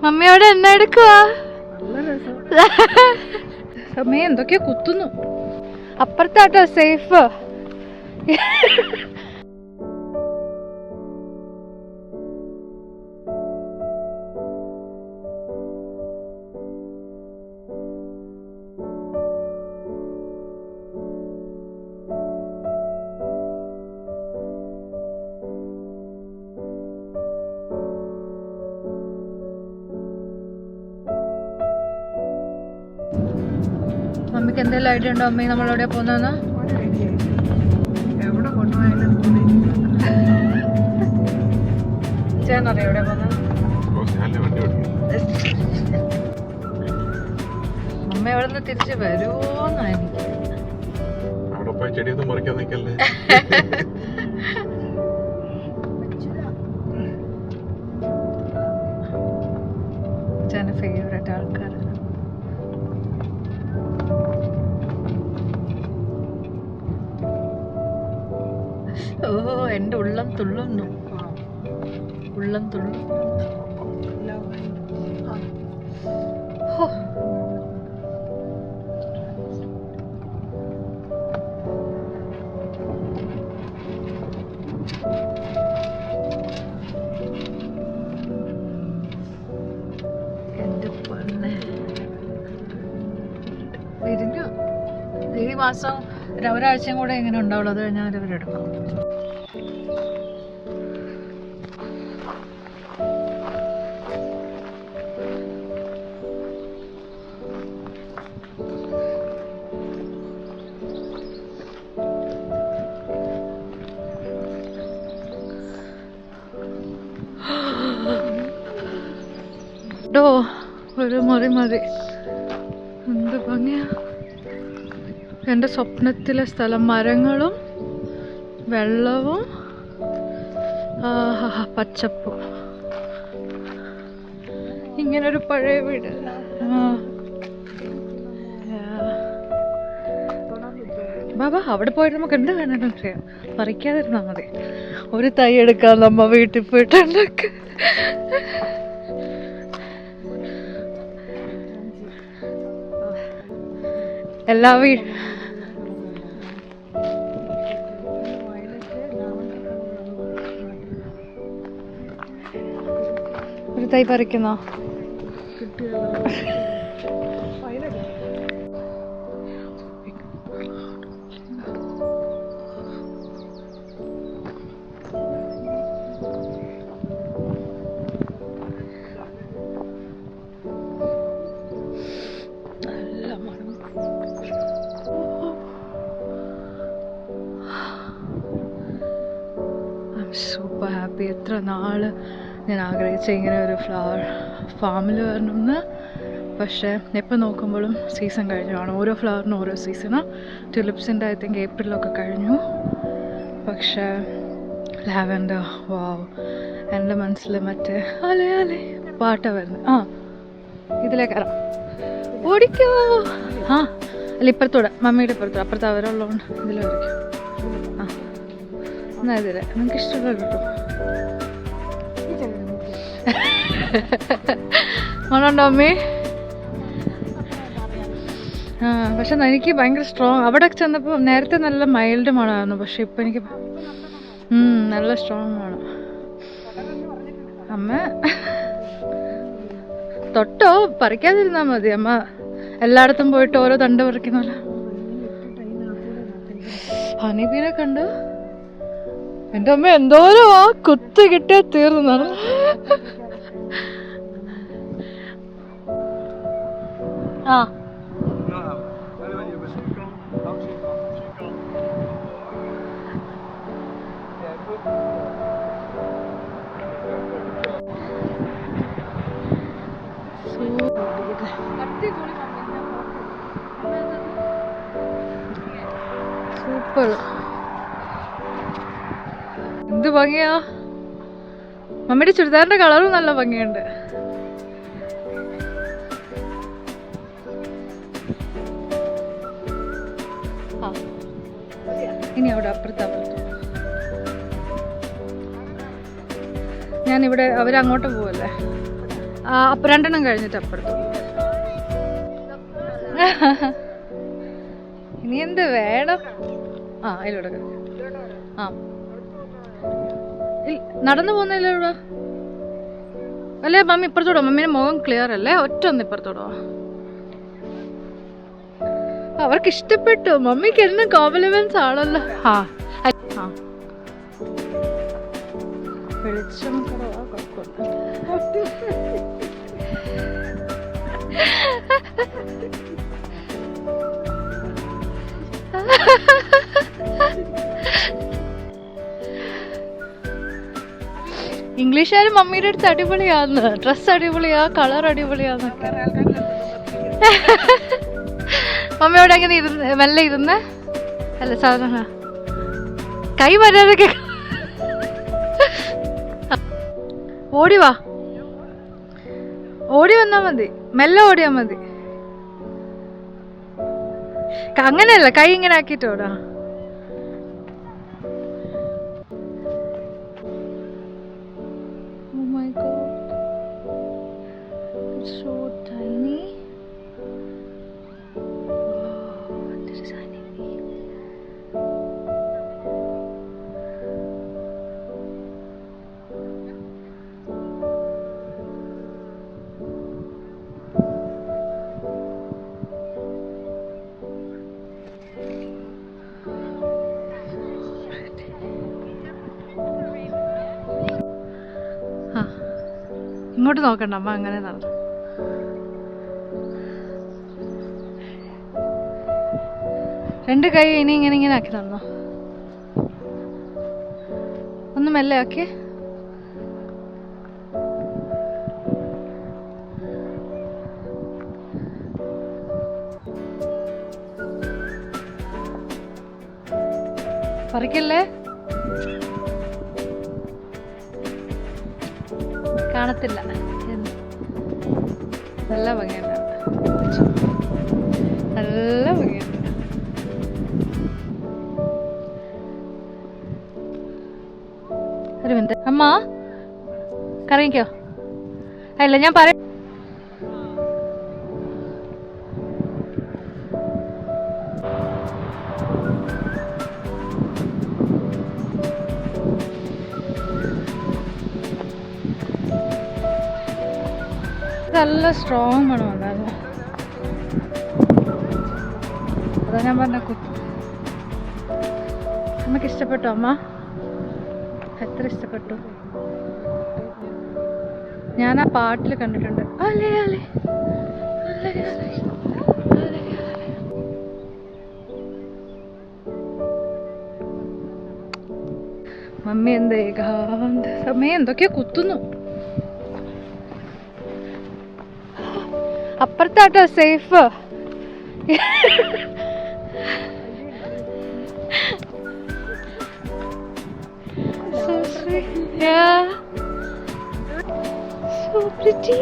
മമ്മിയോടെ എന്നെ എടുക്കുവാ. അമ്മയെ എന്തൊക്കെയോ കുത്തുന്നു. അപ്പുറത്താട്ടോ സേഫ്. മമ്മിക്ക് എന്തെങ്കിലും ഐഡിയ ഉണ്ടോ അമ്മ നമ്മളെവിടെയാ പോകുന്നതെന്ന്? ചേട്ടനറിയോ എവിടെയാ പോകുന്നത്? അമ്മ എവിടെ നിന്ന് തിരിച്ച് വരുമോന്നായിരിക്കും. ചേട്ടൻ്റെ ഫേവറേറ്റ് ആൾക്കാർ. ഓ എൻ്റെ ഉള്ളം തുള്ളുന്നു. ഉള്ളം തുള്ളും. എൻ്റെ പൊന്നെ വിരിഞ്ഞു. ഈ മാസം ഒരാഴ്ചയും കൂടെ ഇങ്ങനെ ഉണ്ടാവുള്ളൂ. അത് കഴിഞ്ഞാൽ അവരെടുക്കണം. ഒരു മറി മതി. എന്ത് ഭംഗിയാ. എൻ്റെ സ്വപ്നത്തിലെ സ്ഥലം. മരങ്ങളും വെള്ളവും പച്ചപ്പും. ഇങ്ങനൊരു പഴയ വീട്. ബാബാ അവിടെ പോയിട്ട് നമുക്ക് എന്ത് വേണമെങ്കിലും ചെയ്യാം. പറിക്കാതിരുന്നാൽ മതി. ഒരു തൈ എടുക്കാം നമ്മ വീട്ടിൽ പോയിട്ടുണ്ടൊക്കെ. എല്ലാ ഒരു തൈ പറിക്കുന്നോ? Super happy. എത്ര നാള് ഞാൻ ആഗ്രഹിച്ച ഇങ്ങനെ ഒരു ഫ്ലവർ ഫാമിൽ വരണമെന്ന്. പക്ഷേ എപ്പോൾ നോക്കുമ്പോഴും സീസൺ കഴിഞ്ഞാണ്. ഓരോ ഫ്ലവറിനും ഓരോ സീസണാണ്. ട്യൂലിപ്സിൻ്റെ ഐ തിങ്ക് ഏപ്രിലൊക്കെ കഴിഞ്ഞു. പക്ഷേ ലാവൻഡർ വാവ്. എൻ്റെ മനസ്സിൽ മറ്റേ അലേ അലേ പാട്ടാണ് വരുന്നത്. ഇതിലേക്കറാം ഓടിക്കോ. അല്ല ഇപ്പുറത്തൂടെ, മമ്മിയുടെ ഇപ്പുറത്തൂടെ. അപ്പുറത്ത് അവരുള്ളതുകൊണ്ട് ഇതിൽ വരയ്ക്കും. എന്നാ ഇതിലെ നിങ്ങൾക്ക് ഇഷ്ടമുള്ള കേട്ടോ. മണമുണ്ടോ അമ്മേ? പക്ഷെ എനിക്ക് ഭയങ്കര സ്ട്രോങ്. അവിടെ ചെന്നപ്പോൾ നേരത്തെ നല്ല മൈൽഡ് മണമായിരുന്നു. പക്ഷെ ഇപ്പം എനിക്ക് നല്ല സ്ട്രോങ് മണം. അമ്മ തൊട്ടോ, പറിക്കാതിരുന്നാൽ മതി. അമ്മ എല്ലായിടത്തും പോയിട്ട് ഓരോ തണ്ട് പറിക്കുന്നല്ല. ഹണിബീനെ കണ്ടോ? എൻ്റെ അമ്മ എന്തോരം കുത്ത് കിട്ടിയാൽ തീർന്നാണ്. സൂപ്പർ. എന്ത് ഭംഗിയാ. മമ്മിയുടെ ചുരിദാറിന്റെ കളറും നല്ല ഭംഗിയുണ്ട്. ആ ഇനി അവിടെ അപ്പുറത്ത് ഞാനിവിടെ അവരങ്ങോട്ട് പോവല്ലേ, അപ്പം 2 എണ്ണം കഴിഞ്ഞിട്ട് അപ്പുറത്ത്. ഇനി എന്ത് വേണം? അതിലൂടെ നടന്നു പോകുന്നില്ല ഇവിടെ അല്ലേ? മമ്മി ഇപ്പുറത്തോടോ? മമ്മീൻ്റെ മുഖം ക്ലിയർ അല്ലേ? ഒറ്റ ഇപ്പുറത്തോടോ? അവർക്ക് ഇഷ്ടപ്പെട്ടു. മമ്മിക്ക് എന്നും കോംപ്ലിമെന്റ്സ് ആണല്ലോ. വെളിച്ചം കുറവാ, കുഴപ്പമില്ല. ഇംഗ്ലീഷുകാർ മമ്മിയുടെ അടുത്ത് അടിപൊളിയാന്ന്, ഡ്രസ് അടിപൊളിയാ, കളർ അടിപൊളിയാന്നൊക്കെ. മമ്മിയോടെ എങ്ങനെ ഇരുന്ന് മെല്ലെ ഇരുന്ന് അല്ല സാധാരണ കൈ വരാതൊക്കെ. ഓടിവാ, ഓടി വന്നാ മതി, മെല്ലെ ഓടിയാ മതി. അങ്ങനെയല്ല, കൈ ഇങ്ങനെ ആക്കിയിട്ട് ഓടാ. Oh my God, it's so tiny. Wow, this is tiny. ഇങ്ങോട്ട് നോക്കണ്ട അമ്മ, അങ്ങനെ നടന്നു. രണ്ട് കൈ ഇനി ഇങ്ങനെ ആക്കി തന്നോ. ഒന്ന് മെല്ലെ ആക്കി. പറിക്കല്ലേ, കാണത്തില്ല. നല്ല ഭംഗിയുണ്ട്, നല്ല ഭംഗിയുണ്ട്. ഒരു മിനിറ്റ് അമ്മ, കറിയിക്കോ? അല്ല ഞാൻ പറയാം. നല്ല സ്ട്രോങ് മണം ഉണ്ടായിരുന്നു. അതാ ഞാൻ പറഞ്ഞ നമുക്ക് ഇഷ്ടപ്പെട്ടോ അമ്മ? എത്ര ഇഷ്ടപ്പെട്ടു? ഞാൻ ആ പാട്ടിൽ കണ്ടിട്ടുണ്ട്. അല്ലേ അല്ലേ മമ്മി എന്താ ഏകാന്ത സമയം എന്തൊക്കെയോ കുത്തുന്നു. അപ്പുറത്താട്ടോ സേഫ്. So pretty.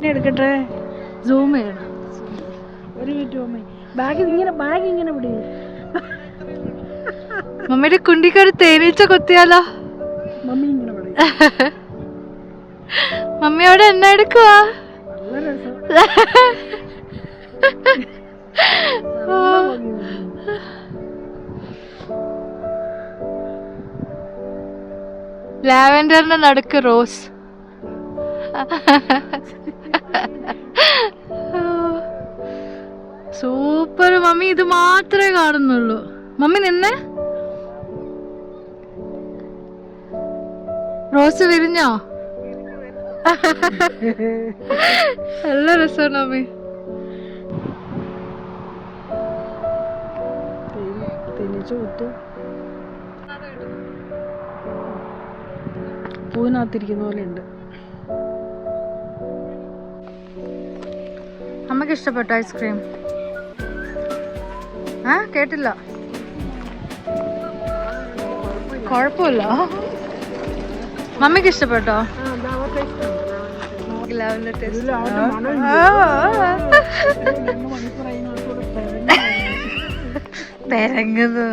എടുക്കട്ടെ, സൂം ചെയ്യണം. ഒരു മിനിറ്റ് മമ്മി, ബാഗ് ഇങ്ങനെ പിടി. മമ്മിയുടെ കുണ്ടിക്കൊരു തേനീച്ച കൊത്തിയാലോ? മമ്മി ഇങ്ങനെ മമ്മിയോടെ എന്നാ എടുക്കുവാ? ലാവൻഡറിന്റെ നടുക്ക് റോസ്. സൂപ്പർ മമ്മി, ഇത് മാത്രമേ കാണുന്നുള്ളൂ. മമ്മി നിന്നെ, റോസ് വിരിഞ്ഞോ? നല്ല രസമാണ് മമ്മി. പൂവിനകത്തിരിക്കുന്ന പോലെ ഉണ്ട്. അമ്മക്ക് ഇഷ്ടപ്പെട്ടു ഐസ്ക്രീം? കേട്ടില്ല. കുഴപ്പമില്ല. മമ്മിക്ക് ഇഷ്ടപ്പെട്ടോ? പെരങ്ങുന്നത്